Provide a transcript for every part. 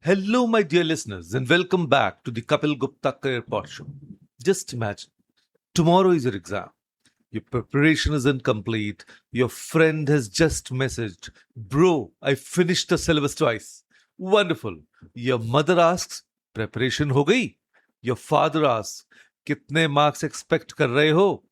Hello, my dear listeners, and welcome back to the Kapeel Gupta Career PodShow. Just imagine, tomorrow is your exam. Your preparation is incomplete. Your friend has just messaged, Bro, I finished the syllabus twice. Wonderful. Your mother asks, Preparation ho gayi? Your father asks, Kitne marks expect kar rahe ho?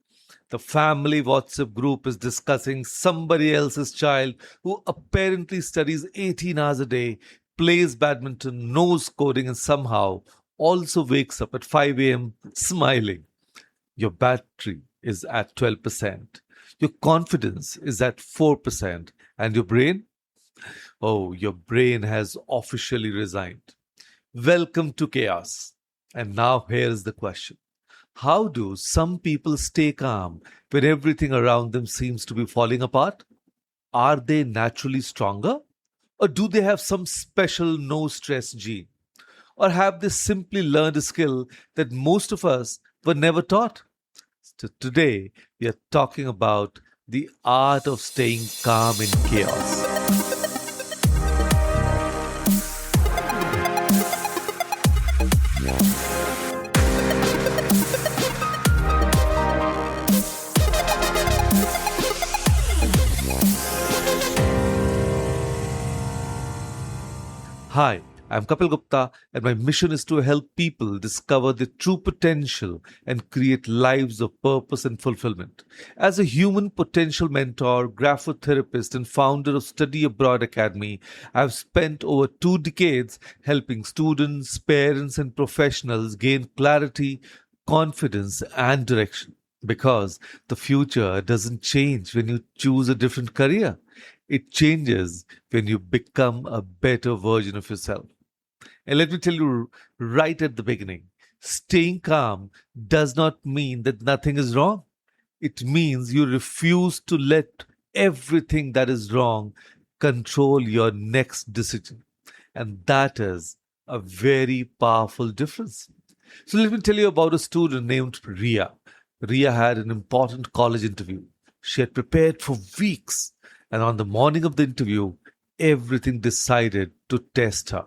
The family WhatsApp group is discussing somebody else's child who apparently studies 18 hours a day, plays badminton, knows coding, and somehow also wakes up at 5 a.m. smiling. Your battery is at 12%. Your confidence is at 4%. And your brain? Oh, your brain has officially resigned. Welcome to chaos. And now here's the question. How do some people stay calm when everything around them seems to be falling apart? Are they naturally stronger? Or do they have some special no stress gene? Or have they simply learned a skill that most of us were never taught? So today, we are talking about the art of staying calm in chaos. Hi, I'm Kapeel Gupta, and my mission is to help people discover their true potential and create lives of purpose and fulfillment. As a human potential mentor, graphotherapist, and founder of Study Abroad Academy, I've spent over 2 decades helping students, parents, and professionals gain clarity, confidence, and direction. Because the future doesn't change when you choose a different career. It changes when you become a better version of yourself. And let me tell you right at the beginning, staying calm does not mean that nothing is wrong. It means you refuse to let everything that is wrong control your next decision. And that is a very powerful difference. So let me tell you about a student named Ria. Ria had an important college interview. She had prepared for weeks, and on the morning of the interview, everything decided to test her.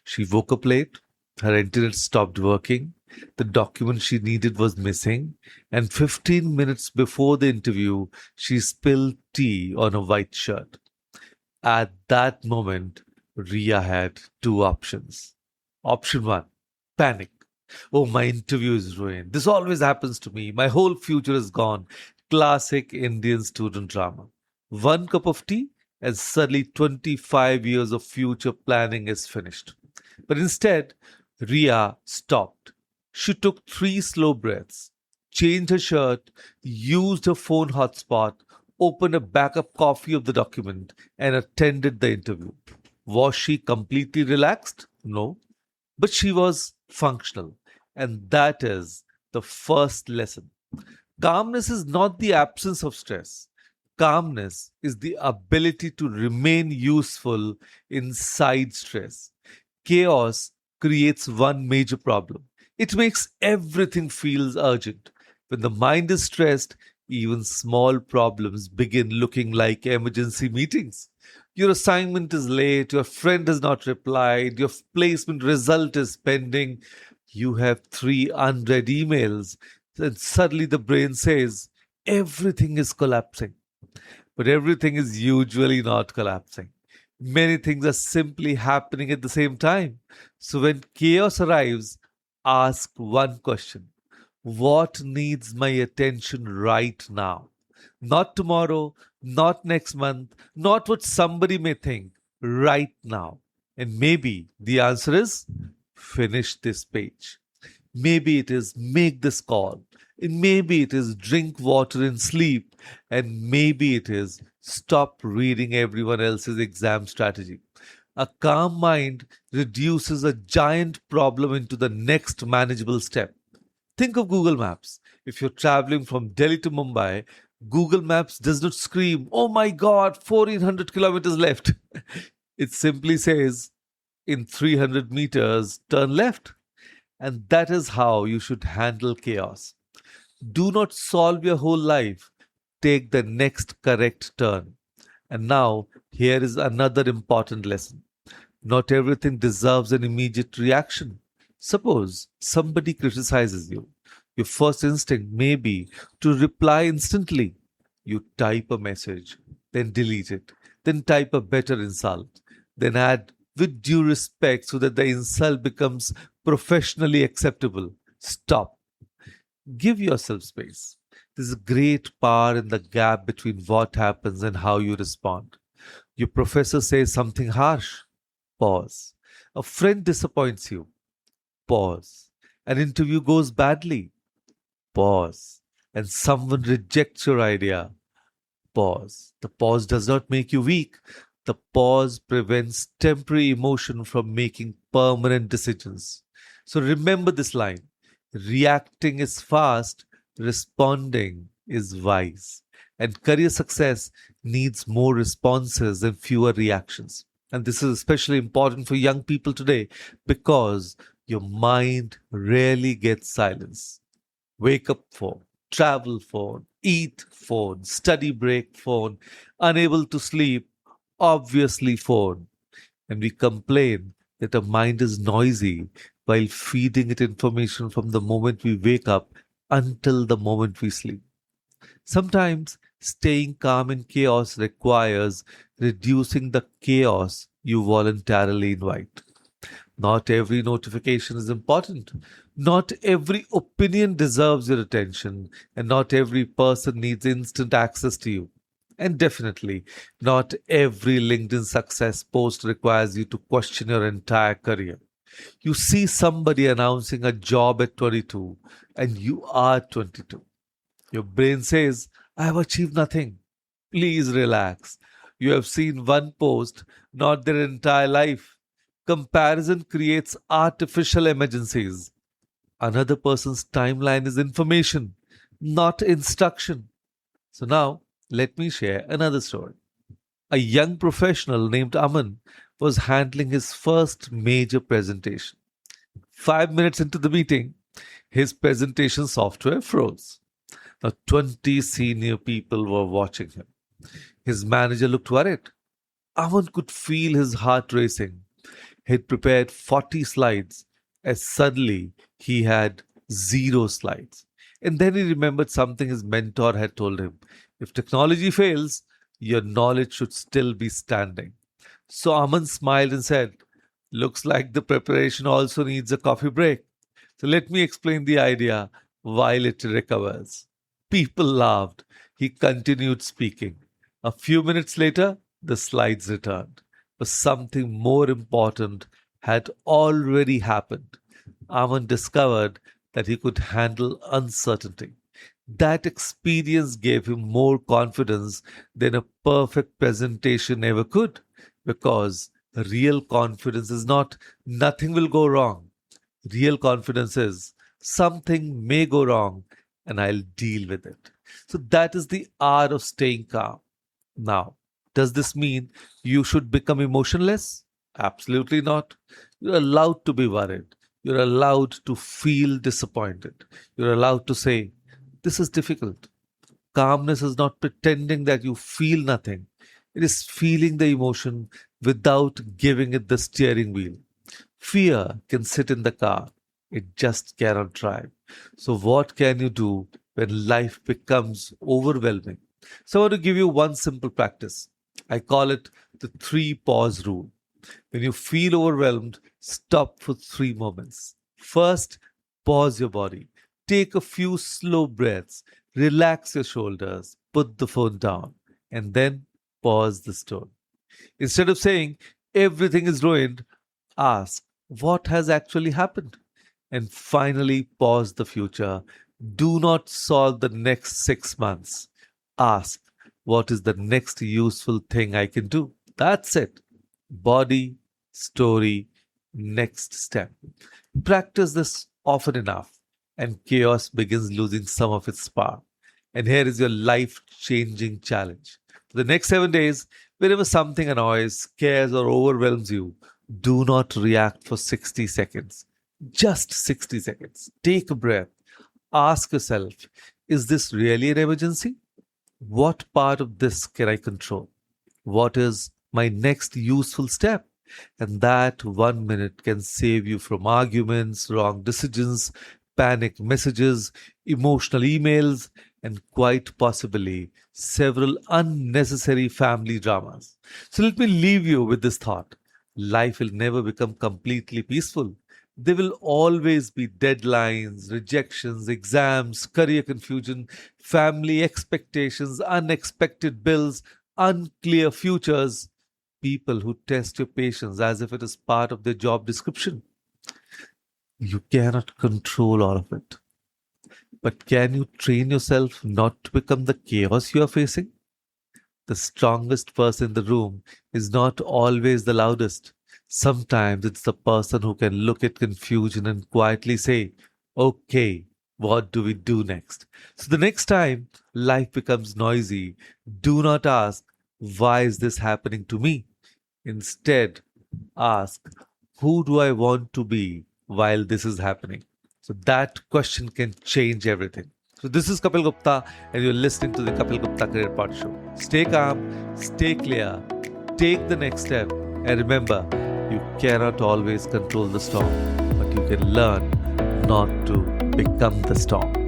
She woke up late, her internet stopped working, the document she needed was missing, and 15 minutes before the interview, she spilled tea on a white shirt. At that moment, Ria had two options. Option one, panic. Oh, my interview is ruined. This always happens to me. My whole future is gone. Classic Indian student drama. One cup of tea, and suddenly 25 years of future planning is finished. But instead, Ria stopped. She took 3 slow breaths, changed her shirt, used her phone hotspot, opened a backup copy of the document, and attended the interview. Was she completely relaxed? No. But she was functional. And that is the first lesson. Calmness is not the absence of stress. Calmness is the ability to remain useful inside stress. Chaos creates one major problem. It makes everything feels urgent. When the mind is stressed, even small problems begin looking like emergency meetings. Your assignment is late, your friend has not replied, your placement result is pending, you have 3 unread emails, and suddenly the brain says, everything is collapsing. But everything is usually not collapsing. Many things are simply happening at the same time. So when chaos arrives, ask one question. What needs my attention right now? Not tomorrow, not next month, not what somebody may think, right now. And maybe the answer is finish this page. Maybe it is make this call. And maybe it is drink water and sleep. And maybe it is stop reading everyone else's exam strategy. A calm mind reduces a giant problem into the next manageable step. Think of Google Maps. If you're traveling from Delhi to Mumbai, Google Maps does not scream, oh my God, 1400 kilometers left. It simply says, in 300 meters, turn left. And that is how you should handle chaos. Do not solve your whole life. Take the next correct turn. And now, here is another important lesson. Not everything deserves an immediate reaction. Suppose somebody criticizes you. Your first instinct may be to reply instantly. You type a message, then delete it, then type a better insult, then add with due respect so that the insult becomes professionally acceptable. Stop. Give yourself space. There's a great power in the gap between what happens and how you respond. Your professor says something harsh. Pause. A friend disappoints you. Pause. An interview goes badly. Pause. And someone rejects your idea. Pause. The pause does not make you weak. The pause prevents temporary emotion from making permanent decisions. So remember this line: reacting is fast, responding is wise. And career success needs more responses and fewer reactions. And this is especially important for young people today because your mind rarely gets silence. Wake up phone, travel phone, eat phone, study break phone, unable to sleep, obviously phone. And we complain that our mind is noisy while feeding it information from the moment we wake up until the moment we sleep. Sometimes staying calm in chaos requires reducing the chaos you voluntarily invite. Not every notification is important. Not every opinion deserves your attention, and not every person needs instant access to you. And definitely, not every LinkedIn success post requires you to question your entire career. You see somebody announcing a job at 22, and you are 22. Your brain says, I have achieved nothing. Please relax. You have seen one post, not their entire life. Comparison creates artificial emergencies. Another person's timeline is information, not instruction. So now, let me share another story. A young professional named Aman was handling his first major presentation. 5 minutes into the meeting, his presentation software froze. Now, 20 senior people were watching him. His manager looked worried. Aman could feel his heart racing. He'd prepared 40 slides, as suddenly he had zero slides. And then he remembered something his mentor had told him: if technology fails, your knowledge should still be standing. So Aman smiled and said, looks like the preparation also needs a coffee break. So let me explain the idea while it recovers. People laughed. He continued speaking. A few minutes later, the slides returned. But something more important had already happened. Aman discovered that he could handle uncertainty. That experience gave him more confidence than a perfect presentation ever could, because real confidence is not nothing will go wrong. Real confidence is something may go wrong and I'll deal with it. So that is the art of staying calm. Now, does this mean you should become emotionless? Absolutely not. You're allowed to be worried. You're allowed to feel disappointed. You're allowed to say, this is difficult. Calmness is not pretending that you feel nothing. It is feeling the emotion without giving it the steering wheel. Fear can sit in the car. It just cannot drive. So what can you do when life becomes overwhelming? So I want to give you one simple practice. I call it the 3 pause rule. When you feel overwhelmed, stop for 3 moments. First, pause your body. Take a few slow breaths. Relax your shoulders. Put the phone down. And then pause the story. Instead of saying everything is ruined, ask what has actually happened. And finally, pause the future. Do not solve the next 6 months. Ask, what is the next useful thing I can do? That's it. Body, story, next step. Practice this often enough, and chaos begins losing some of its power. And here is your life changing challenge. For the next 7 days, whenever something annoys, scares, or overwhelms you, do not react for 60 seconds. Just 60 seconds. Take a breath. Ask yourself, is this really an emergency? What part of this can I control? What is my next useful step? And that 1 minute can save you from arguments, wrong decisions, panic messages, emotional emails, and quite possibly several unnecessary family dramas. So let me leave you with this thought: life will never become completely peaceful. There will always be deadlines, rejections, exams, career confusion, family expectations, unexpected bills, unclear futures, people who test your patience as if it is part of their job description. You cannot control all of it. But can you train yourself not to become the chaos you are facing? The strongest person in the room is not always the loudest. Sometimes it's the person who can look at confusion and quietly say, okay, what do we do next? So the next time life becomes noisy, do not ask, why is this happening to me? Instead, ask, who do I want to be while this is happening? So that question can change everything. So this is Kapeel Gupta, and you're listening to the Kapeel Gupta Career PodShow. Stay calm, stay clear, take the next step, and remember, you cannot always control the storm, but you can learn not to become the storm.